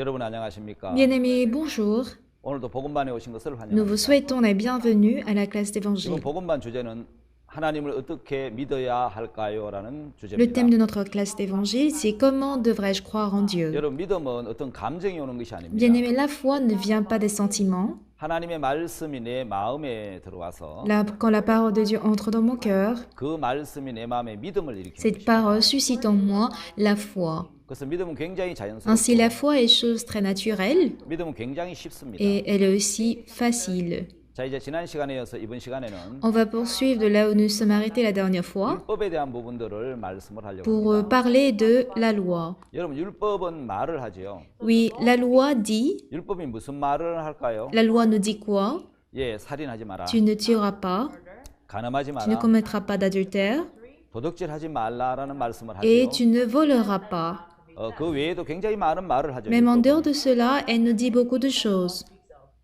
여러분 안녕하십니까? Bien-aimés, bonjour. 오늘도 복음반에 오신 것을 Nous vous 환영합니다. souhaitons la bienvenue à la classe 이번 d'évangile. 복음반 주제는 하나님을 어떻게 믿어야 할까요?라는 Le 주제입니다. thème de notre classe d'évangile, c'est comment devrais-je croire en Dieu? 여러분 믿음은 어떤 감정이 오는 것이 아닙니다. Bien-aimés, la foi ne vient pas des sentiments. 하나님의 말씀이 내 마음에 들어와서 Quand la parole de Dieu entre dans mon cœur, 그 말씀이 내 마음에 믿음을 일으키는 cette 것입니다. parole suscite en moi la foi. 그래서 믿음은 굉장히 Ainsi, la 자연스럽고 foi est chose très naturelle 믿음은 굉장히 쉽습니다. et elle est aussi facile. 자, 이제 지난 시간에 이어서 이번 시간에는 On va poursuivre de là où nous sommes arrêtés la dernière fois 율법에 대한 부분들을 말씀을 하려고 pour 합니다. parler de la loi. 여러분 율법은 말을 하지요. Oui, la loi dit, 율법이 무슨 말을 할까요? la loi nous dit quoi? 예, 살인하지 마라. Tu ne tueras pas, 간음하지 tu ne 마라. commettras pas d'adultère 도둑질하지 말라라는 말씀을 et 하죠. tu ne voleras pas. 그 외에도 굉장히 많은 말을 하죠. Même en 율법은. dehors de cela, elle nous dit beaucoup de choses.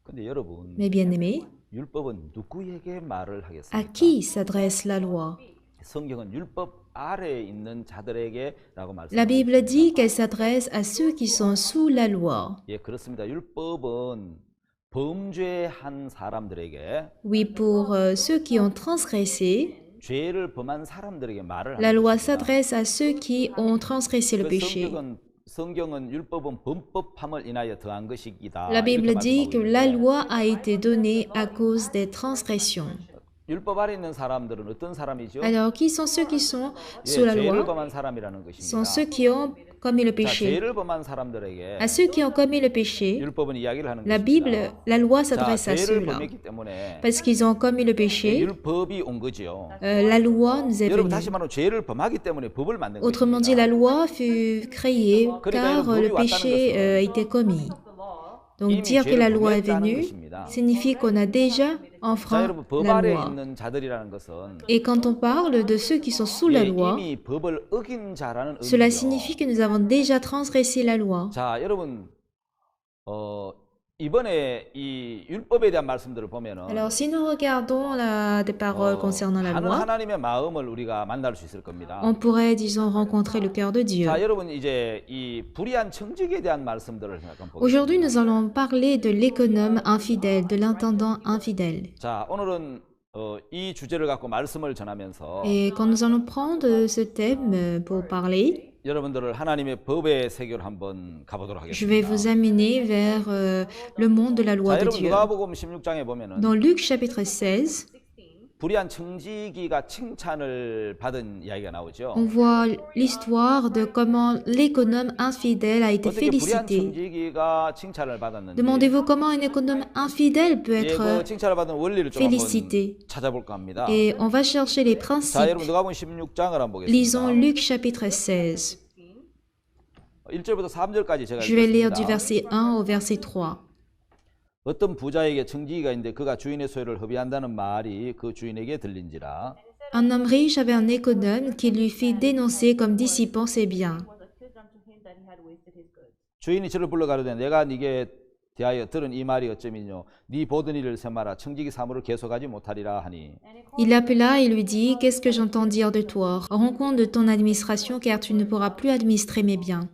근데 여러분, Mais bien aimés, 율법은 누구에게 말을 à 하겠습니까? qui s'adresse la loi? 성경은 율법 아래에 있는 자들에게라고 La Bible 말씀합니다. dit qu'elle s'adresse à ceux qui sont sous la loi. 예, 그렇습니다. 율법은 범죄한 사람들에게 Oui, pour ceux qui ont transgressé, 죄를 범한 사람들에게 말을 la 하는 loi 것입니다. s'adresse à ceux qui ont transgressé le 그 péché. 성경은 율법은 범법함을 인하여 더한 것이다. La Bible 이렇게 dit que 말씀하고 la 있는데 loi a été donnée à cause des transgressions. 율법 아래 있는 사람들은 어떤 사람이죠? Alors, qui sont ceux qui sont 예, sous la 죄를 loi? 범한 사람이라는 Sont 것입니다. ceux qui ont commis le 자, péché. 죄를 범한 사람들에게 À ceux qui ont commis le péché, 율법은 이야기를 하는 la 것입니다. Bible, la loi 자, s'adresse à 죄를 ceux-là. 범했기 때문에 Parce qu'ils ont commis le péché, 율법이 온 거지요. la loi nous est 여러분 venue. 다시 말하면 죄를 범하기 때문에 법을 만든 Autrement dit, 것입니다. la loi fut créée car le péché a été commis. Donc dire que la loi est venue signifie qu'on a déjà 자, enfreint 여러분 법 la 아래 loi. 있는 자들이라는 것은 Et quand on parle de ceux qui sont sous la 예, loi, 이미 법을 어긴 자라는 cela 의미죠. signifie que nous avons déjà transgressé la loi. 자, 여러분 이번에 이 율법에 대한 말씀들을 보면은 Alors, si nous regardons des paroles concernant la loi, 하나님의 마음을 우리가 만날 수 있을 겁니다. on pourrait, disons, rencontrer le cœur de Dieu. 자, 여러분 이제 이 불의한 청지기에 대한 말씀들을 잠깐 Aujourd'hui, 보겠습니다. nous allons parler de l'économe infidèle, de l'intendant infidèle. 자, 오늘은 이 주제를 갖고 말씀을 전하면서 Et quand nous allons prendre ce thème pour parler, 여러분들을 하나님의 법의 세계로 한번 가보도록 je vais 하겠습니다. vous amener vers le monde de la loi 자, de 여러분 Dieu. 누가복음 16장에 보면은 Dans Luc chapitre 16, 불의한 청지기가 칭찬을 받은 이야기가 나오죠. on voit l'histoire de comment l'économe infidèle a été 어떻게 불의한 félicité. 청지기가 칭찬을 받았는지 Demandez-vous comment un économe infidèle peut 예, 그 être 칭찬을 받은 원리를 좀 한번 félicité. 찾아볼까 합니다. Et on va chercher les 자, principes. 여러분 누가복음 16장을 한번 Lisons 보겠습니다. Luc chapitre 16. 1절부터 3절까지 제가 Je vais lire du 읽겠습니다. verset 1 au verset 3. 어떤 부자에게 청지기가 있는데 그가 주인의 소유를 허비한다는 말이 그 주인에게 들린지라. Un homme riche avait un économe qui lui fit dénoncer comme dissipant ses biens. 주인이 저를 불러 가로되 내가 네게 대하여 들은 이 말이 어쩌면요 네 보던 일을 세마라 청지기 사무를 계속하지 못하리라 하니. Il l'appela et lui dit, qu'est-ce que j'entends dire de toi? Rends compte de ton administration car tu ne pourras plus administrer mes biens.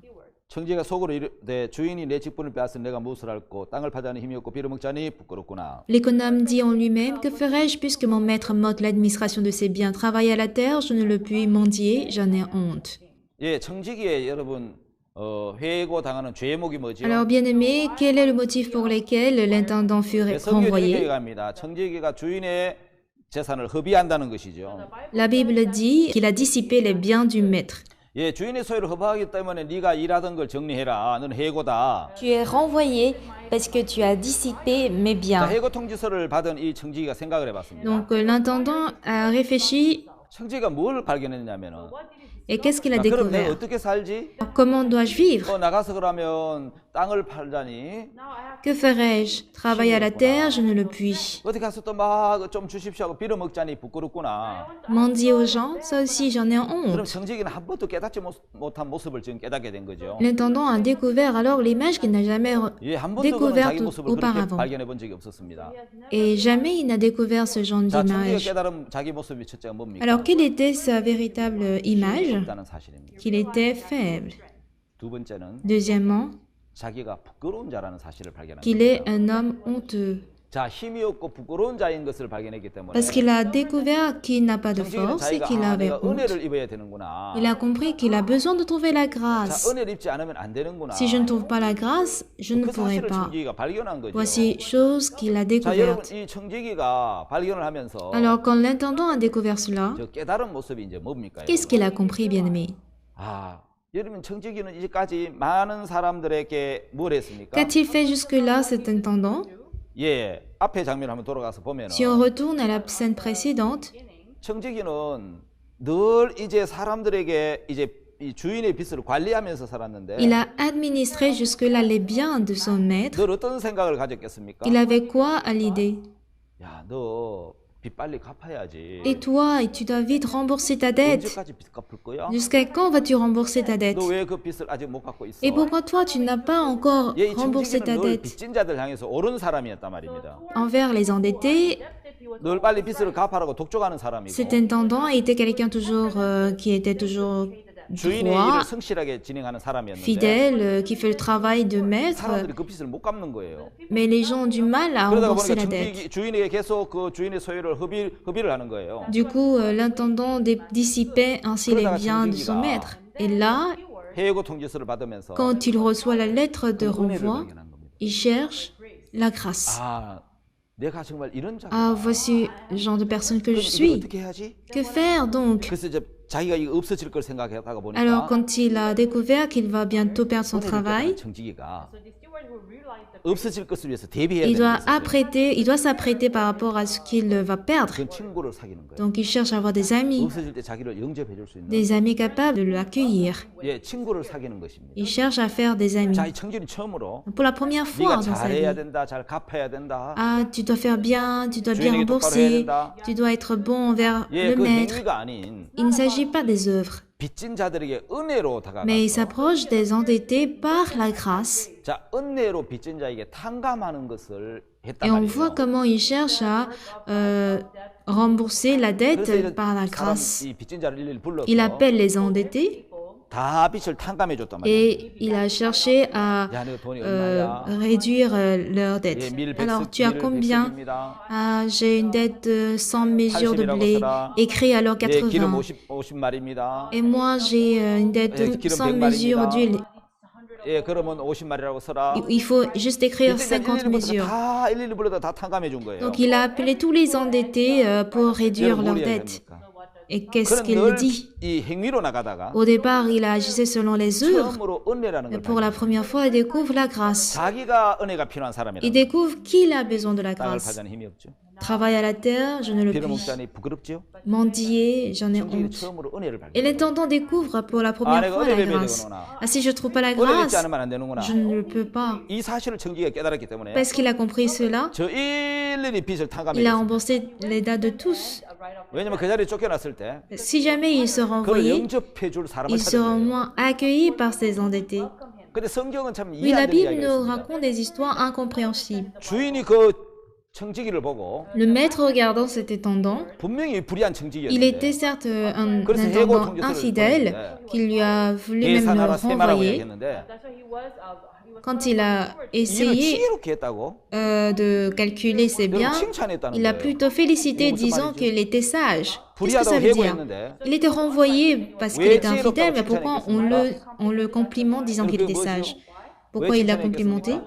청지기가 속으로 이르되 주인이 내 직분을 빼앗은 내가 무엇을 할꼬 땅을 파자니 힘이 없고 빌어먹자니 부끄럽구나. L'économe dit en lui-même, que ferai-je puisque mon maître m'ôte l'administration de ses biens? Travailler à la terre, je ne le puis mendier, j'en ai honte. 예, 청지기에 여러분 회고 당하는 죄목이 뭐죠? Alors bien aimé, quel est le motif pour lequel l'intendant fut 예, 성경이 이렇게 renvoyé? 얘기합니다. 청지기가 주인의 재산을 허비한다는 것이죠. La Bible dit qu'il a dissipé les biens du maître. 예, 주인의 소유를 허비하기 때문에 네가 일하던 걸 정리해라. 너는 해고다. Tu es renvoyé parce que tu as dissipé mes 자, biens. 해고 통지서를 받은 이 청지기가 생각을 해봤습니다. Donc l'intendant a réfléchi 청지기가 뭘 발견했냐면은 et qu'est-ce qu'il a 그럼 내가 découvert? 어떻게 살지? Comment dois-je vivre? 나가서 그러면 땅을 팔자니 Que ferai-je? Travailler à la terre, je ne le puis. 어디 가서 또 막 좀 주십시오 하고 빌어먹자니 부끄럽구나. Mendier aux gens, ça aussi j'en ai 그럼 honte. 청지기는 한 번도 깨닫지 못한 모습을 지금 깨닫게 된 거죠. L'intendant a découvert alors l'image qu'il n'a jamais 예, 한 번도 그는 découverte 자기 모습을 그렇게 auparavant. 발견해 본 적이 없었습니다. Et jamais il n'a découvert ce genre 자, 청지기가 d'image. 깨달은 자기 모습이 첫째가 뭡니까? Alors quelle était sa véritable image? 없다는 사실입니다. Qu'il était faible. 두 번째는 Deuxièmement, 자기가 부끄러운 자라는 사실을 발견한 qu'il est un homme honteux. 자, 힘이 없고 부끄러운 자인 것을 발견했기 때문에 Parce qu'il a découvert qu'il n'a pas de 청지기는 force et 자기가 qu'il avait 내가 honte. 은혜를 입어야 되는구나. Il a compris qu'il a besoin de trouver la 자, grâce. 은혜를 입지 않으면 안 되는구나. Si je ne trouve pas la grâce, je ne 그 pourrai 사실을 pas. 청지기가 발견한 거죠. Voici chose qu'il a 자, 여러분 découverte. 이 청지기가 발견을 하면서 Alors, quand l'intendant a découvert cela, 저 깨달은 모습이 이제 뭡니까? qu'est-ce qu'il a compris, bien-aimé? 아, 여러분 청지기는 이제까지 많은 사람들에게 뭘 했습니까? Qu'a-t-il fait jusque-là, cet intendant? 예, 앞에 장면 한번 돌아가서 보면은 Si on retourne à la scène précédente, 청지기는 늘 이제 사람들에게 이제 이 주인의 빚을 관리하면서 살았는데 il a administré jusque-là les biens de son maître. 늘 어떤 생각을 가졌겠습니까? Il avait quoi à l'idée? 야, 너 빚 빨리 갚아야지. Et toi, tu dois vite rembourser ta dette. 언제까지 빚 갚을 거야? Jusqu'à quand vas-tu rembourser ta dette? 너 왜 그 빚을 아직 못 갚고 있어? Et pourquoi toi, tu n'as pas encore 예, 이 remboursé ta 청지기는 늘 dette? 빚진 자들 향해서 옳은 사람이었단 말입니다. Envers les endettés, 늘 빨리 빚을 갚아라고 독촉하는 사람이고 cet intendant était quelqu'un toujours qui était toujours 주인의 droit, 일을 성실하게 진행하는 사람이었는데 fidèle, qui fait le travail de maître, 사람들이 그 빚을 못 갚는 거예요. mais les gens ont du mal à 그러다가 rembourser 보니까 la dette. 주인에게 계속 그 주인의 소유를 허비를 하는 거예요. Du coup, l'intendant dissipait ainsi les biens de son maître. Et là, 해고 통지서를 받으면서 quand il reçoit la lettre de 은혜를 renvoi, 발견한 겁니다. il cherche la grâce. 아, 내가 정말 이런 자가. Ah, voici le genre de personne que 그럼 je 이걸 suis. 어떻게 해야지? Que faire donc? 그래서 이제 자기가 이거 없어질 걸 생각하다가 보니까 Alors, quand il a découvert qu'il va bientôt perdre son 은혜를 travail, 깨달은 청지기가 없어질 것을 위해서 대비해야 il doit 되는 il doit s'apprêter par rapport à ce qu'il va perdre. 그 친구를 사귀는 거예요. Donc, il cherche à avoir des amis 없어질 때 자기를 영접해 줄 수 있는 capables de l'accueillir. 예, 친구를 사귀는 것입니다. Il cherche à faire des amis. 자, 이 청지는 처음으로 Pour la première fois 네가 dans sa 잘해야 vie. 된다, 잘 갚아야 된다. Ah, tu dois faire bien, tu dois bien 주인에게 똑바로 해야 rembourser, 된다. tu dois être bon envers 예, le 그 maître. 행위가 아닌 Il ne s'agit pas des œuvres, 빚진 자들에게 은혜로 mais il 다가가서 s'approche des endettés par la grâce. 자, 은혜로 빚진 자에게 탕감하는 것을 했단 Et on voit 말이에요. comment il cherche à rembourser la 그래서 dette 이제 par la 사람, grâce. 이 빚진 자를 일일이 불러서 Il appelle les endettés 다 빚을 탕감해 줬단 말이에요. et il a cherché à 야, 내가 돈이 얼마야? réduire leur 예, dette. 밀 Alors, tu as combien? 백석입니다. Ah, j'ai une dette de 100 mesures de blé. Écrit alors 예, 기름 80. 50마리입니다. Et moi, j'ai une dette 예, de 기름 100 100 mesures d'huile. 예, 그러면 50마리라고 써라. Il faut juste écrire 50 mesures. 다 일일이 불러다 다 탕감해 준 거예요. Donc, il a appelé tous les endettés pour réduire 여러분, leur 뭘 dette. 이야기합니까? Et qu'est-ce 그는 qu'il 늘 dit? 이 행위로 나가다가 Au départ, il agissait selon les œuvres. 처음으로 은혜라는 Mais 걸 pour la première fois, il découvre la grâce. 자기가 은혜가 필요한 Il 사람이라는 découvre qu'il a besoin de la 땅을 grâce. 파자는 힘이 없죠. Travaille à la terre, je ne le 비를 puis. 먹자니 부끄럽죠. Mendier, j'en ai 청지기 honte. 처음으로 은혜를 Et 발견. l'intendant découvre pour la 아, première 내가 fois 은혜 la 배워야 grâce. 되구나. Ah, si je ne trouve pas la 은혜 잊지 grâce, 않으면 안 되는구나. je ne le peux pas. 이 사실을 청지기가 깨달았기 때문에 Parce qu'il a compris cela, 저 일일이 빚을 탕감해 il a 줬어요. remboursé les dettes de tous. 왜냐면 그 자리에 쫓겨났을 때 Si jamais il sera 그걸 envoyé, 영접해 줄 사람을 il sera au 찾은 거예요. moins accueilli par ses endettés. 근데 성경은 참 Oui, 이해 la 안 되는 Bible 이야기가 nous 있습니다. raconte des histoires incompréhensibles. 주인이 그 청지기를 보고 Le maître regardant cet intendant, 분명히 불의한 il 청지기였는데 était certes un 그래서 해고 intendant 통지서를 infidèle 보냈는데 qui lui a voulu même le 계산하라 세마라고 renvoyer. 얘기했는데 Quand il a 이는 essayé 지혜롭게 했다고 de calculer ses 여러분 biens, 칭찬했다는 il a 거예요. plutôt félicité 이게 무슨 disant 말이죠? qu'il était sage. Qu'est-ce que ça 불의하다고 veut dire? 해고했는데 Il était renvoyé parce qu'il 왜 était infidèle, mais 지혜롭다고 pourquoi on le complimente disant qu'il était sage? Pourquoi il l'a complimenté?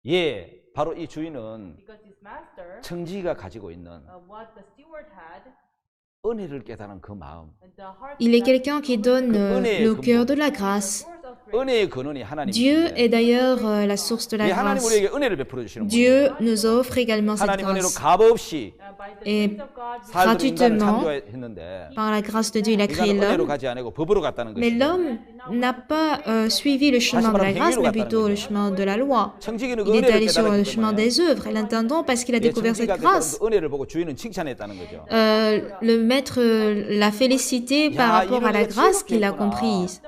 예, 바로 이 주인은 청지기가 가지고 있는 은혜를 깨달은 그 마음, Il est quelqu'un qui donne le cœur de la grâce. 은혜의 근원이 Dieu 하나님이신데 est d'ailleurs la source de la 예, 하나님 grâce. 우리에게 은혜를 베풀어 주시는 분이에요. Dieu nous offre également cette 하나님 은혜로 grâce. 값 없이 Et 살던 인간을 gratuitement, 창조했는데 par la grâce de Dieu, il a créé 인간은 은혜로 l'homme. 가지 않고 법으로 갔다는 Mais 것이죠. l'homme n'a pas suivi le chemin de la grâce, mais plutôt le chemin de la loi. 청지기는 그 Il est 은혜를 allé sur le 깨달았기 chemin 때문에 des œuvres. Et l'intendant, parce qu'il a 예, découvert cette 청지기가 grâce, 깨달은 그 은혜를 보고 주인은 칭찬했다는 거죠. le maître l'a félicité par rapport à la grâce qu'il a comprise.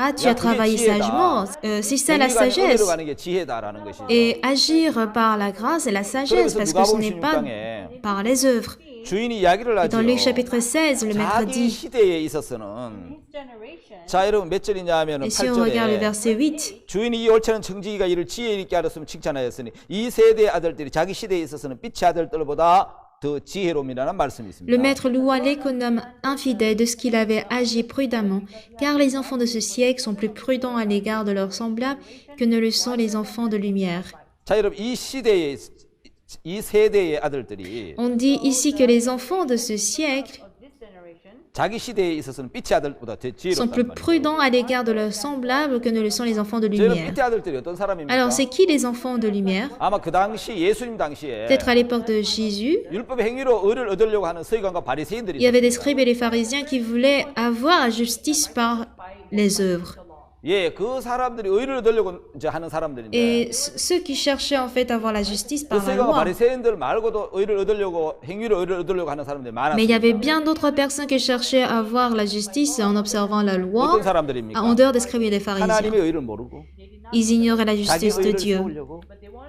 Ah, tu as travaillé sagement. C'est ça la 행위가 은혜로 sagesse. 가는 게 지혜다라는 것이죠. Et agir par la grâce et la sagesse, 그러면서 parce que ce n'est 누가복음 pas 16장에 par les œuvres. 주인이 이야기를 Et dans 하죠. Luc chapitre 16, le maître 자기 dit, 시대에 있어서는 자 여러분 몇 절이냐 하면 et si on regarde le 8절에 verset 8, 주인이 이 옳지않은 청지기가 이를 지혜 있게 하였으면 칭찬하였으니 이 세대의 아들들이 자기 시대에 있어서는 빛의 아들들보다 더 지혜로움이라는 말씀이 있습니다. le maître loua l'économe infidèle de ce qu'il avait agi prudemment, car les enfants de ce siècle sont plus prudents à l'égard de leurs semblables que ne le sont les enfants de lumière. 자 여러분 이 시대의 이 세대의 아들들이 On dit ici que les enfants de ce siècle 자기 시대에 있어서는 빛의 아들보다 더 sont plus 지혜롭단 말이에요. prudents à l'égard de leurs semblables que ne le sont les enfants de 저는 lumière. 빛의 아들들이 어떤 사람입니까? Alors, c'est qui les enfants de lumière? 아마 그 당시 예수님 당시에 Peut-être à l'époque de Jésus, 율법 행위로 의를 얻으려고 하는 서기관과 바리새인들이 il y avait des 있었어요. scribes et des pharisiens qui voulaient avoir la justice par les œuvres. 예, 그 사람들이 의를 얻으려고 이제 하는 사람들인데 Et ceux qui cherchaient en fait à avoir la justice 그 par la 서기관과 loi. 바리새인들 말고도 의를 얻으려고 행위로 의를 얻으려고 하는 사람들이 Mais il y avait 많았습니다. bien d'autres personnes qui cherchaient à avoir la justice en observant la loi 어떤 사람들입니까? en dehors des scribes et des pharisiens. 하나님의 의를 모르고 Ils ignoraient la 자기 justice de 의를 Dieu. 세우려고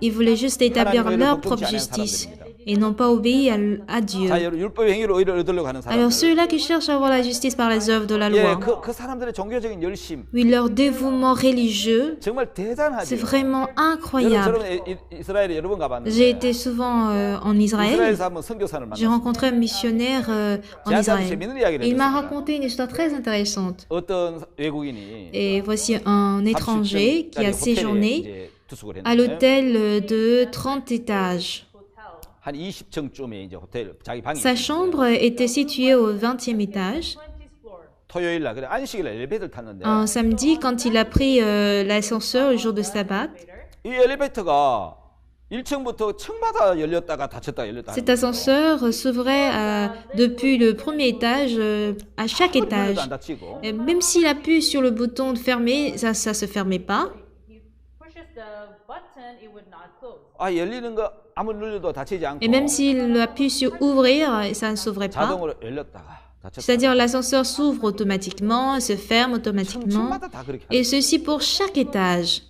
Ils voulaient juste établir 하나님의 leur 의를 propre 복종치 않은 justice 사람들입니다. et n'ont pas obéi à Dieu. 자, 여러분 율법 행위로 의를 얻으려고 하는 Alors 사람들. ceux-là qui cherchent à avoir la justice par les œuvres de la 예, loi, 그 사람들의 종교적인 열심 oui, leur dévouement religieux, 정말 대단하죠. c'est vraiment 여러분 incroyable. 저는 이스라엘에 여러 번 가봤는데 J'ai été souvent en Israël. 이스라엘에서 한번 선교사를 J'ai 만났어요. rencontré un missionnaire en 제한테 아주 Israël. 재밌는 이야기를 Il m'a 해줬습니다. raconté une histoire très intéressante. 어떤 외국인이 Et voici un étranger qui a 30층짜리 호텔에 séjourné 이제 투숙을 à 했는데 l'hôtel de 30 étages. 한 20층쯤에 이제 호텔 자기 방이 Sa 있었는데 chambre était située au 20e étage. 토요일 날 그래 안식일 엘리베이터를 탔는데 Un samedi, quand il a pris l'ascenseur le jour de sabbat, 이 엘리베이터가 1층부터 층마다 열렸다가 닫혔다가 열렸다가 cet ascenseur s'ouvrait depuis le premier étage à chaque étage. 안 닫히고 Et même s'il appuie sur le bouton de fermer, ça se fermait pas. 아 열리는 거 아무리 눌려도 닫히지 않고 Et même s'il appuie sur ouvrir, ça ne s'ouvrait pas. 자동으로 열렸다가 닫혔다가 C'est-à-dire l'ascenseur s'ouvre automatiquement, se ferme automatiquement. 층마다 다 그렇게 Et 하는 ceci pour chaque étage.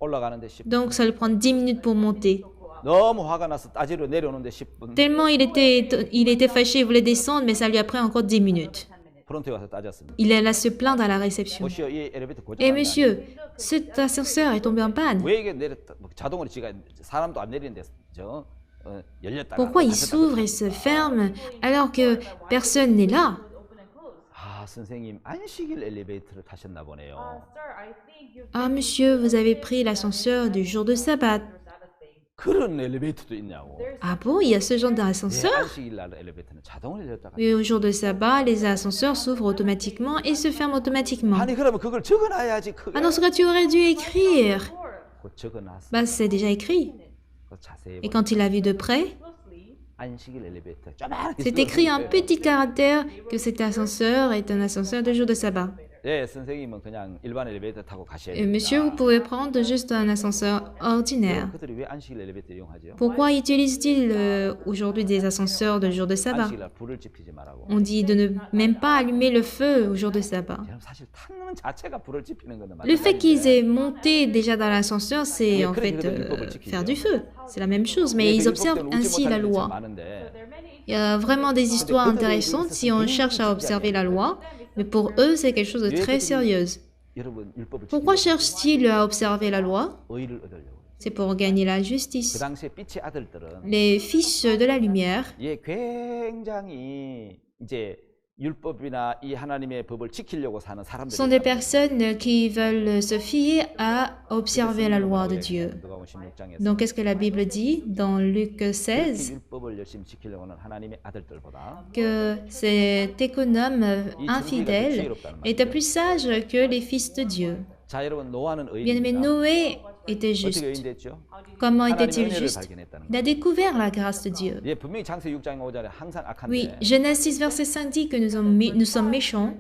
올라가는데 10분 Donc ça lui prend 10 minutes pour monter. 너무 화가 나서 따지러 내려오는데 10분 Tellement il était fâché, il voulait descendre, mais ça lui a pris encore 10 minutes. 프론트에 와서 따졌습니다. Il est allé se plaindre à la réception. 보시오 이 엘리베이터 고장 Eh monsieur, cet ascenseur est tombé en panne. 왜 이게 내렸다 뭐 자동으로 지가 사람도 안 내리는데 저 열렸다가 Pourquoi il 닫혔다가 s'ouvre et se ferme alors que personne n'est là? 아 선생님 안식일 엘리베이터를 타셨나 보네요. Ah monsieur, vous avez pris l'ascenseur du jour de sabbat. 그런 엘리베이터도 있냐고. Ah bon, il y a ce genre 네, d'ascenseur? 안식일 날 엘리베이터는 자동으로 열렸다가. Oui, au jour de sabbat, les ascenseurs s'ouvrent automatiquement et se ferment automatiquement. 아니 그러면 그걸 적어놔야지. 그거. Ah, dans ce cas, tu aurais dû écrire. 그거 적어놨어. Bah, c'est déjà écrit. 그거 자세히 Et 보면 quand il a vu de près, 안식일 엘리베이터. 쪼만하게 c'est écrit en petit caractère que cet ascenseur est un ascenseur de jour de sabbat. 네, 선생님은 그냥 일반 엘리베이터 타고 가셔야 Et monsieur, vous 됩니다. pouvez prendre juste un ascenseur ordinaire. 그들이 왜 안식일 엘리베이터 이용하죠? Pourquoi utilisent-ils aujourd'hui des ascenseurs de jour de sabbat? 안식일 날 불을 지피지 말라고. On dit de ne même pas allumer le feu au jour de sabbat. 여러분 사실 타는 자체가 불을 지피는 건데 Le fait qu'ils 마찬가지인데. aient monté déjà dans l'ascenseur, c'est en fait faire du feu. C'est la même chose, mais ils observent ainsi la loi. Il y a vraiment des histoires intéressantes si on cherche à observer la loi, mais pour eux, c'est quelque chose de très sérieux. 여러분 율법을 Pourquoi 지키려고 cherchent-ils à observer la loi? 의를 얻으려고. C'est pour gagner la 그 justice. 당시에 빛의 아들들은 Les fils de la lumière 예, 굉장히 이제 율법이나 이 하나님의 법을 지키려고 사는 사람들이 sont des personnes qui veulent se fier à observer la loi de Dieu. 누가복음 16장에서 Donc, qu'est-ce que la Bible dit dans Luc 16? 율법을 열심히 지키려고 하는 하나님의 아들들보다 Que cet économe infidèle était plus sage que les fils de Dieu. 자 여러분 노아는 Bien-aimé, 의인입니다. Noé était 어떻게 juste. 의인됐죠? Comment 하나님의 était-il 은혜를 juste? 발견했다는 Il a 거예요. découvert la grâce de Dieu. 예, 분명히 창세기 6장 5절에 항상 Oui, 악한데 Genèse 6, verset 5 dit que nous sommes méchants,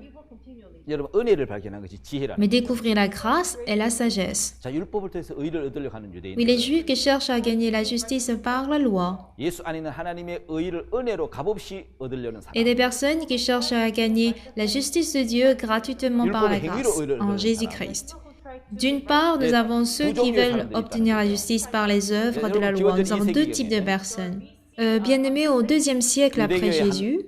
여러분 은혜를 발견한 것이 지혜라는 mais 거예요. découvrir la grâce est la sagesse. 자 율법을 통해서 의를 얻으려고 하는 Oui, les 유대인들 Juifs qui cherchent à gagner la justice par la loi, 예수 안에 있는 하나님의 의를 은혜로 값없이 얻으려는 사람 et des personnes qui cherchent à gagner la justice de Dieu gratuitement par la grâce en Jésus-Christ. D'une part, nous avons ceux qui veulent obtenir la justice par les œuvres de la loi. Nous avons deux types de personnes. bien-aimés, au IIe siècle après Jésus,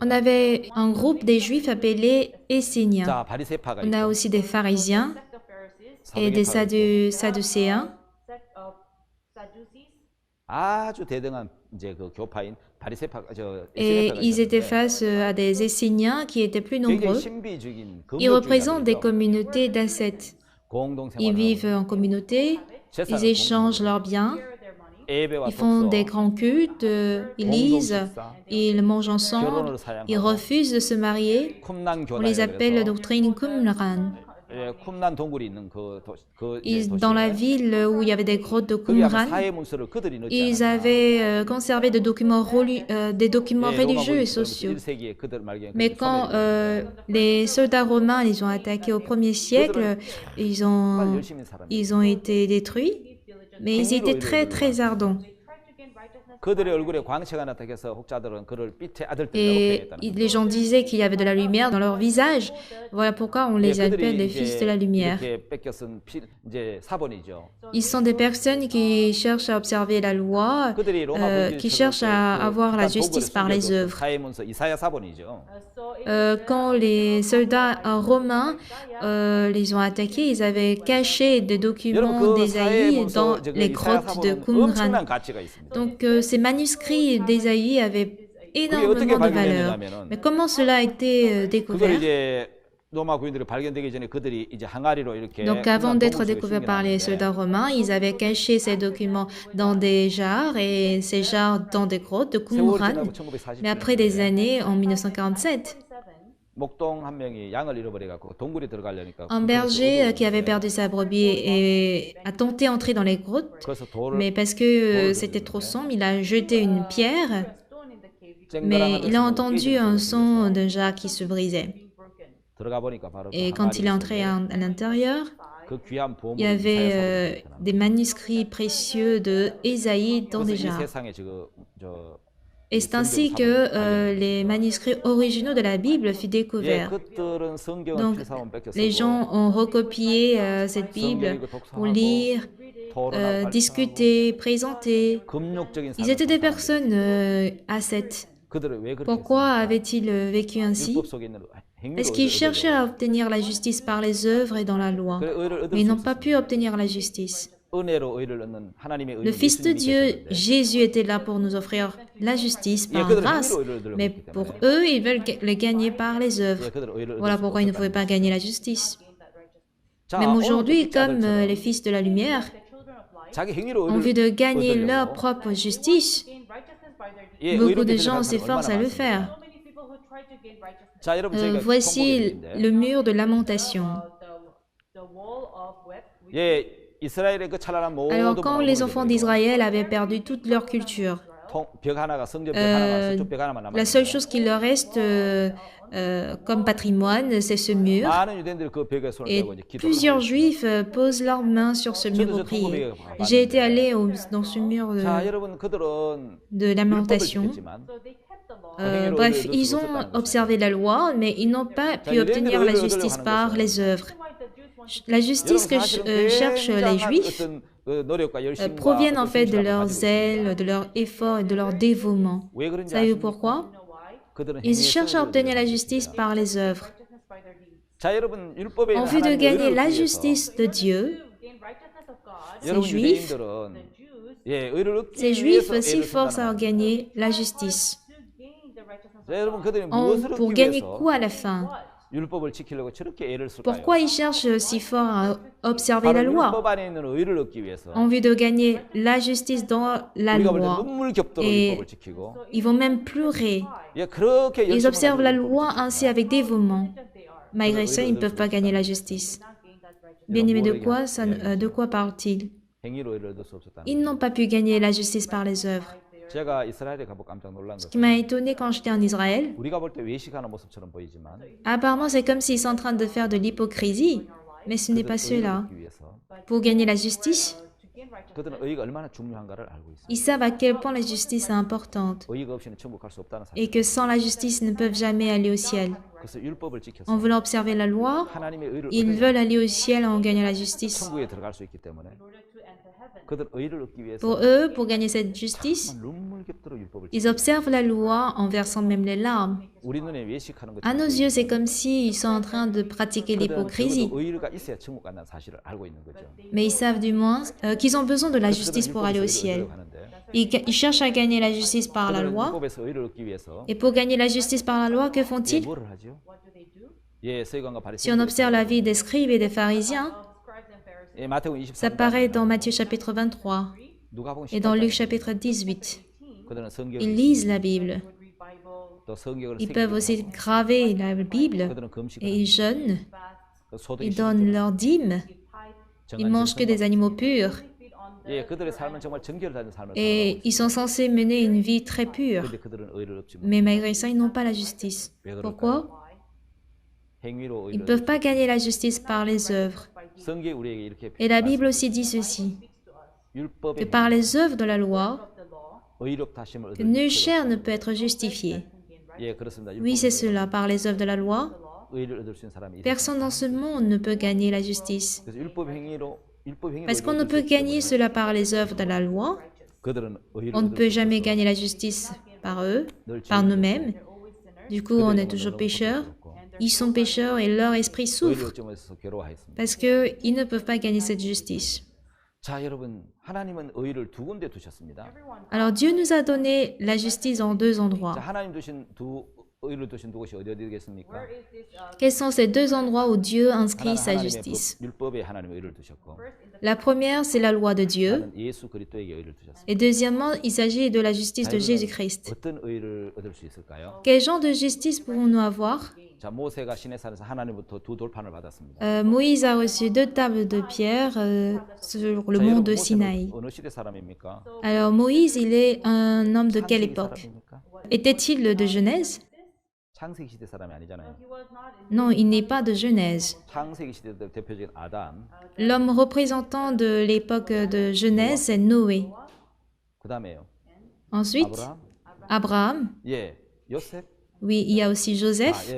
on avait un groupe des Juifs appelés Esséniens. On a aussi des pharisiens et des sadducéens. Et ils étaient face à des Esséniens qui étaient plus nombreux. Ils représentent des communautés d'ascètes. Ils vivent en communauté, ils échangent leurs biens, ils font des grands cultes, ils lisent, ils mangent ensemble, ils refusent de se marier. On les appelle la doctrine Qumran. Dans la ville où il y avait des grottes de Qumran, ils avaient conservé des documents religieux et sociaux. Mais quand les soldats romains les ont attaqués au 1er siècle, ils ont été détruits, mais ils étaient très très ardents. Et les gens disaient qu'il y avait de la lumière dans leur visage. Voilà pourquoi on les appelle les fils de la lumière. Ils sont des personnes qui cherchent à observer la loi, qui cherchent à avoir la justice par les œuvres. Quand les soldats romains les ont attaqués, ils avaient caché des documents d'Ésaïe dans les grottes de Qumran. Donc ces manuscrits d'Ésaïe avaient énormément de valeur. Mais comment cela a été découvert? Donc avant d'être découverts par les soldats romains, ils avaient caché ces documents dans des jarres et ces jarres dans des grottes de Qumran. Mais après des années, en 1947, un berger qui avait perdu sa brebis a tenté d'entrer dans les grottes, mais parce que c'était trop sombre, il a jeté une pierre, mais il a entendu un son d'un jarre qui se brisait. Et quand il est entré à l'intérieur, il y avait des manuscrits précieux de Ésaïe dans des jarres. Et c'est ainsi que les manuscrits originaux de la Bible furent découverts. Donc, les gens ont recopié cette Bible pour lire, discuter, présenter. Ils étaient des personnes ascètes. Pourquoi avaient-ils vécu ainsi? Est-ce qu'ils cherchaient à obtenir la justice par les œuvres et dans la loi? Mais ils n'ont pas pu obtenir la justice. Le Fils de Dieu, Jésus, était là pour nous offrir la justice par grâce, mais pour eux, ils veulent le gagner par les œuvres. Voilà pourquoi ils ne pouvaient pas gagner la justice. Même aujourd'hui, comme les fils de la lumière, en vue de gagner leur propre justice, beaucoup de gens s'efforcent à le faire. Voici le mur de lamentation. Alors, quand les enfants d'Israël avaient perdu toute leur culture, la seule chose qui leur reste comme patrimoine, c'est ce mur. Et plusieurs Juifs posent leurs mains sur ce mur pour prier. J'ai été allé dans ce mur de lamentation. Bref, ils ont observé la loi, mais ils n'ont pas pu obtenir la justice par les œuvres. La justice que cherchent les Juifs provient en fait de leur zèle, de leur effort et de leur dévouement. Savez-vous pourquoi? Ils cherchent à obtenir la justice par les œuvres. En vue de gagner la justice de Dieu, ces Juifs s'efforcent à gagner la justice. Pour gagner quoi à la fin? Pourquoi ils cherchent si fort à observer la loi? En vue de gagner la justice dans la loi. Et ils vont même pleurer. Ils observent la loi ainsi avec dévouement. Malgré ça, ils ne peuvent pas gagner la justice. Bien-aimés, de quoi parle-t-il? Ils n'ont pas pu gagner la justice par les œuvres. Ce qui m'a étonné quand j'étais en Israël, apparemment c'est comme s'ils sont en train de faire de l'hypocrisie, mais ce n'est pas cela. Pour gagner la justice, ils savent à quel point la justice est importante et que sans la justice, ils ne peuvent jamais aller au ciel. En voulant observer la loi, ils veulent aller au ciel en gagnant la justice. Pour eux, pour gagner cette justice, ils observent la loi en versant même les larmes. À nos yeux, c'est comme s'ils sont en train de pratiquer l'hypocrisie. Mais ils savent du moins qu'ils ont besoin de la justice pour aller au ciel. Ils cherchent à gagner la justice par la loi. Et pour gagner la justice par la loi, que font-ils? Si on observe la vie des scribes et des pharisiens, ça paraît dans Matthieu chapitre 23 et dans Luc chapitre 18. Ils lisent la Bible. Ils peuvent aussi graver la Bible et ils jeûnent. Ils donnent leur dîme. Ils mangent que des animaux purs. Et ils sont censés mener une vie très pure. Mais malgré ça, ils n'ont pas la justice. Pourquoi? Ils ne peuvent pas gagner la justice par les œuvres. Et la Bible aussi dit ceci, que par les œuvres de la loi, que nul chair ne peut être justifié. Oui, c'est cela, par les œuvres de la loi, personne dans ce monde ne peut gagner la justice. Parce qu'on ne peut gagner cela par les œuvres de la loi, on ne peut jamais gagner la justice par eux, par nous-mêmes. Du coup, on est toujours pécheurs. Ils sont pécheurs et leur esprit souffre parce qu'ils ne peuvent pas gagner cette justice. Alors Dieu nous a donné la justice en deux endroits. Quels sont ces deux endroits où Dieu inscrit sa justice? La première, c'est la loi de Dieu. Et deuxièmement, il s'agit de la justice de Jésus-Christ. Quel genre de justice pouvons-nous avoir? Moïse a reçu 2 tables de pierre sur le mont de Sinaï. Alors Moïse, il est un homme de quelle époque? Était-il de Genèse? Non, il n'est pas de Genèse. L'homme représentant de l'époque de Genèse, c'est Noé. Ensuite, Abraham. Oui, il y a aussi Joseph.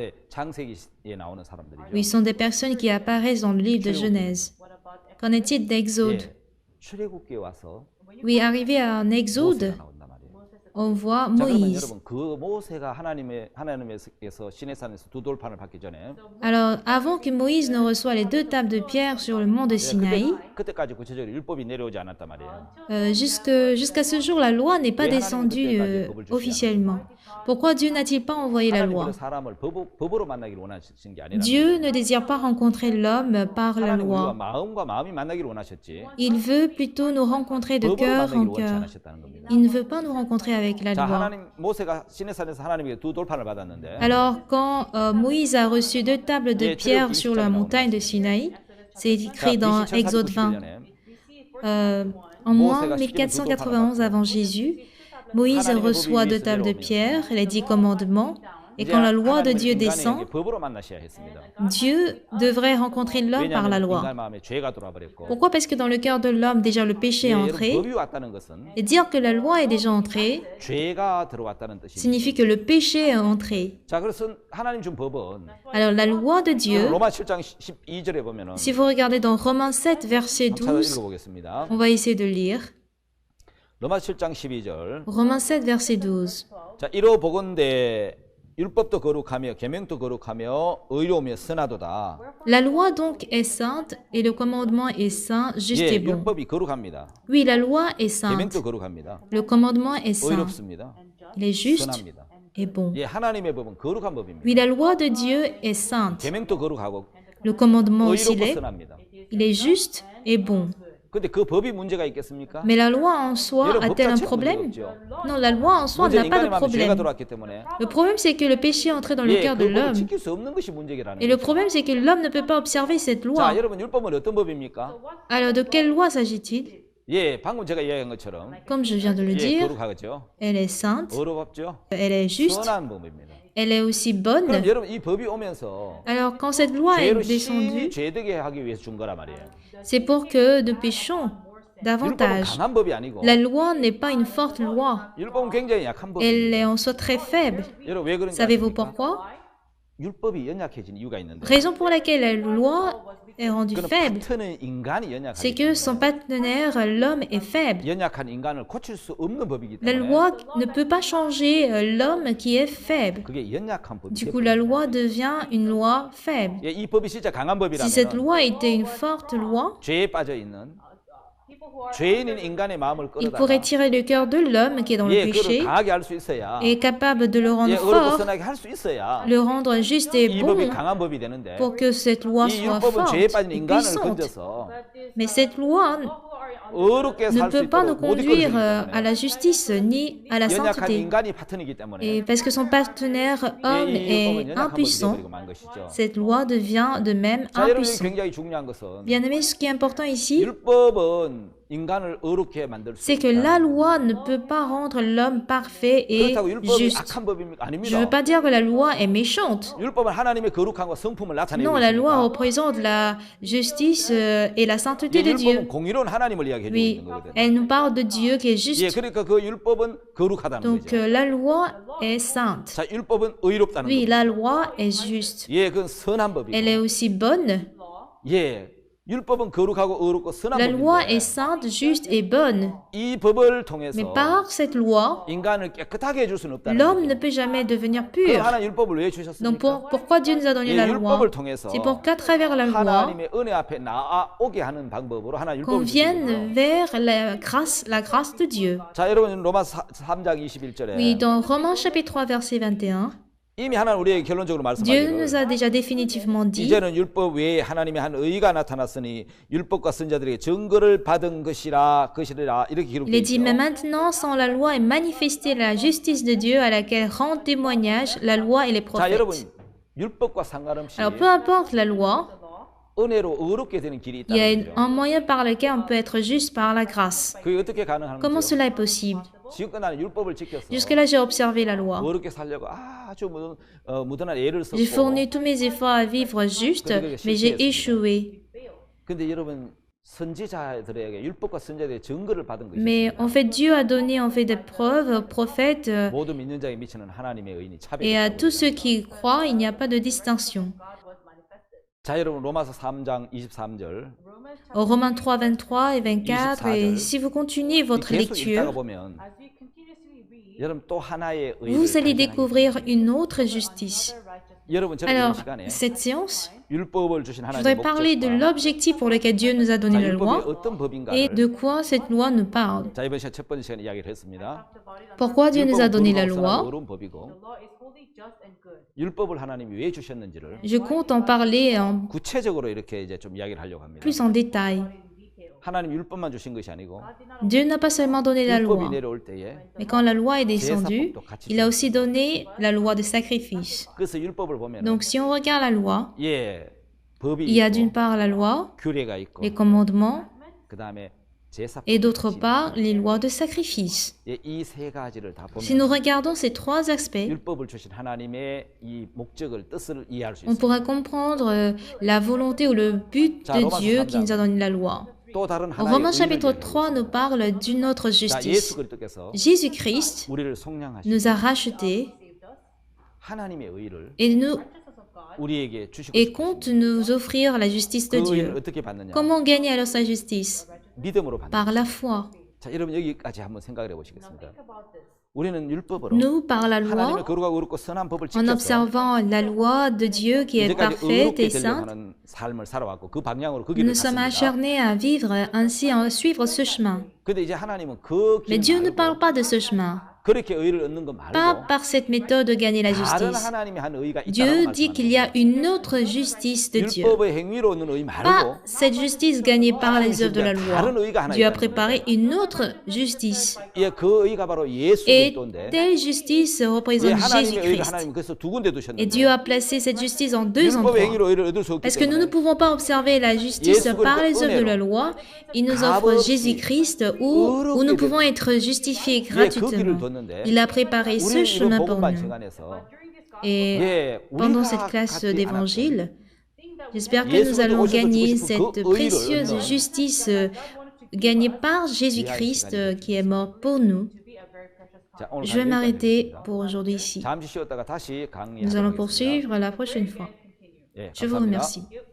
Oui, ce sont des personnes qui apparaissent dans le livre de Genèse. Qu'en est-il d'Exode? Oui, arrivé à un Exode, on voit Moïse. Alors, avant que Moïse ne reçoive les 2 tables de pierre sur le mont de Sinaï, jusqu'à ce jour, la loi n'est pas descendue officiellement. Pourquoi Dieu n'a-t-il pas envoyé la loi? Dieu ne désire pas rencontrer l'homme par la loi. Il veut plutôt nous rencontrer de cœur en cœur. Il ne veut pas nous rencontrer avec la loi. Alors, quand Moïse a reçu 2 tables de pierre sur la montagne de Sinaï, c'est écrit dans Exode 20, en moins 1491 avant Jésus, Moïse reçoit 2 tables de pierre, les 10 commandements, et quand la loi de Dieu descend, Dieu devrait rencontrer l'homme par la loi. Pourquoi? Parce que dans le cœur de l'homme, déjà le péché est entré. Et dire que la loi est déjà entrée signifie que le péché est entré. Alors la loi de Dieu, si vous regardez dans Romains 7, verset 12, on va essayer de lire. Romains 7, verset 12. La loi donc est sainte et le commandement est saint, juste et bon. Oui, la loi est sainte. Le commandement est saint. Il est juste et bon. Oui, la loi de Dieu est sainte. Le commandement aussi l'est. Il est juste et bon. Mais la loi en soi a-t-elle un problème? Non, la loi en soi n'a pas de problème. Le problème, c'est que le péché est entré dans le cœur de l'homme. Et le problème, c'est que l'homme ne peut pas observer cette loi. Alors, de quelle loi s'agit-il? Comme je viens de le dire, elle est sainte, elle est juste, elle est aussi bonne. Alors, quand cette loi est descendue, c'est pour que nous péchons davantage. La loi n'est pas une forte loi. Elle est en soi très faible. Savez-vous pourquoi? 율법이 연약해진 이유가 있는데 Raison pour laquelle la loi est rendue 그는 faible, 파트너인 인간이 c'est 연약하기 que son partenaire, l'homme, est faible. 연약한 인간을 고칠 수 없는 법이기 La 때문에 loi ne peut pas changer l'homme qui est faible. 그게 연약한 Du 법이기 coup, la loi devient une loi faible. 예, 이 법이 진짜 강한 Si cette 법이라면 loi était une forte loi, 죄에 빠져 있는 죄인인 인간의 마음을 il 끌어다가 pourrait tirer le cœur de l'homme qui est dans le 예, 그를 péché 강하게 할 수 있어야 et est capable de le 예, rendre 어렵고 fort, 선하게 할 수 있어야 le rendre juste et 이 bon 법이 강한 법이 되는데 pour que cette loi 이 soit 율법은 죄에 forte 빠진 et 인간을 puissante. 건져서 Mais cette loi 어렵게 ne 살 수 peut pas nous 있도록 못 conduire 이끌어주기 à la justice ni à la 연약한 sainteté. 인간이 파트너이기 때문에 Et parce que son partenaire homme 이 율법은 est 연약한 법이 impuissant, 되어버리고 만 것이죠. cette loi devient de même 자, 여러분 impuissant. 굉장히 중요한 것은 Bien aimé, ce qui est important ici, 율법은 인간을 어렵게 만들 수 c'est que la loi ne peut pas rendre l'homme parfait et 그렇다고 율법이 juste. 악한 법입니까? Je ne 아닙니다. veux pas dire que la loi est méchante. 율법은 하나님의 거룩함과 성품을 나타내고 Non, la loi 있으니까 représente la justice et la sainteté 예, de Dieu. 율법은 공의로운 하나님을 이야기해 주고 Oui, 있는 거거든요. elle nous parle de Dieu qui est 예, juste. 그러니까 그 율법은 거룩하다는 Donc 거죠. la loi est sainte. 자, 율법은 의롭다는 Oui, 거죠. la loi est juste. 예, 그건 선한 법이고. Elle est aussi bonne. 예, 율법은 거룩하고 의롭고 선한 La loi est 법인데 sainte, juste et bonne. 이 법을 통해서 Mais par cette loi, 인간을 깨끗하게 해줄 수는 없다는 l'homme 거죠. ne peut jamais devenir 그럼 pur. 하나님 율법을 왜 Donc 주셨습니까? pourquoi Dieu nous a donné 예, la loi? 율법을 통해서 C'est pour qu'à travers la loi, 하나님의 은혜 앞에 나아오게 하는 방법으로 하나님 qu'on 율법을 주신 거예요. vienne vers la grâce de Dieu. 자, 여러분 로마 3장 21절에 Oui, dans Romains chapitre 3, verset 21, 이미 하나님 우리에게 결론적으로 Dieu nous 말씀하기를 a déjà définitivement dit, 이제는 율법 외에 하나님의 한 의가 나타났으니 율법과 선자들에게 증거를 받은 것이라 이렇게 il 기록되어 est dit, mais 있죠. maintenant, sans la loi est manifestée la justice de Dieu à laquelle rend témoignage la loi et les 자, 여러분 prophètes. 율법과 상관없이 Alors, peu importe la loi, 은혜로 의롭게 되는 길이 il y a 있다는 거죠. un moyen par lequel on peut être juste par la grâce. 그게 어떻게 가능한 Comment 거죠? cela est possible? 지금껏 나는 율법을 지켰어. Jusque-là, j'ai observé la loi. 의롭게 살려고 아주 무던한 애를 J'ai 썼고. fourni tous mes efforts à vivre juste, mais j'ai échoué. 근데 여러분 선지자들에게 율법과 선자들의 증거를 받은 것이 Mais en fait, Dieu a donné en fait des preuves aux prophètes 모든 믿는 자에 미치는 하나님의 의인이 et à 차별이 tous ceux qui croient, il n'y a pas de distinction. 자, 여러분 로마서 3장 23절 Au Romains 3, 23 et 24, et si vous continuez votre 계속 읽다가 lecture, 보면 여러분 또 하나의 의를 vous allez 발견하게 découvrir une autre justice. 여러분 저는 이 Alors, 시간에 cette séance, 율법을 주신 je 하나님의 voudrais parler de 목적과 l'objectif pour lequel Dieu nous a donné 자, la 율법이 loi 어떤 et 법인가를 de quoi cette loi nous parle. 자, 이번 시간 첫 번째 시간에 이야기를 했습니다. Pourquoi Dieu nous a donné la 율법은 loi? 의로운 법이고 율법을 하나님이 왜 주셨는지를 Je compte en parler 구체적으로 이렇게 이제 좀 이야기를 하려고 합니다. plus en détail. 하나님 율법만 주신 것이 아니고 Dieu n'a pas seulement donné la 율법이 loi, 내려올 때에 mais quand la loi est descendue, il a aussi donné la loi de sacrifice. 그래서 율법을 보면 Donc si on regarde la loi, 예, 법이 il y a d'une 있고 part la loi, 규례가 있고 les commandements, 그다음에 제사법 et d'autre part les lois de sacrifice. 예, 이 세 가지를 다 Si nous 보면 regardons ces trois aspects, 율법을 주신 하나님의 이 목적을 뜻을 이해할 수 on 있어요. pourra comprendre la volonté ou le but de Dieu qui nous a donné la loi. 또 다른 하나의 Romains 의를 chapitre 얘기하고 3 nous parle d'une autre 자, 예수 justice. 그리스도께서 Jésus-Christ 우리를 속량하시고 nous a rachetés 하나님의 의를 et 우리에게 주시고 et 싶으십니다. compte nous offrir la justice de 그 의를 Dieu. 어떻게 받느냐? Comment gagner alors sa justice? 믿음으로 받는. Par la foi. 자, 여러분 여기까지 한번 생각을 해보시겠습니다. 우리는 율법으로 Nous, par la loi, 하나님의 거룩하고 의롭고 선한 법을 en 지켜서 observant la loi de Dieu qui est 이제까지 parfaite 의롭게 et 되려고 sainte, 하는 삶을 살아왔고 그 방향으로 그 nous 길을 sommes 갔습니다. acharnés à vivre ainsi, à suivre ce chemin. 근데 이제 하나님은 그 Mais 길 Dieu ne 말고 parle pas de ce chemin. 그렇게 의를 얻는 거 Pas 말고 par cette méthode de gagner la 다른 justice. 하나님의 한 의가 있다고 Dieu dit qu'il y 말씀합니다. a une autre justice de Dieu. 율법의 행위로 얻는 의 말고 Pas cette justice gagnée par les œuvres de la 다른 loi. 의가 하나 Dieu a 있다는 préparé une autre justice. 예, 그 의가 바로 예수 Et 그리스도인데 telle justice 예, représente 하나님의 의가 Jésus-Christ. 하나님 그래서 두 군데 Et 두셨는데 Dieu a placé cette justice en deux 율법의 endroits. 행위로 의를 얻을 수 없기 Parce que nous ne 때문에 pouvons pas observer la justice par les œuvres de la loi. Il nous offre Jésus-Christ où nous pouvons être justifiés 예, 그 길을 gratuitement. 뒀는데 Il a préparé ce 우리는 이번 chemin pour 복음반 nous. 시간에서 Et 예, pendant 우리가 cette classe 갖지 않았던 d'évangile, j'espère que nous allons gagner cette précieuse justice gagnée par Jésus-Christ qui est mort pour nous. Je vais m'arrêter pour aujourd'hui ici. 잠시 쉬었다가 다시 강의하도록 Nous allons 하겠습니다. poursuivre la prochaine fois. 예, Je vous 감사합니다. remercie.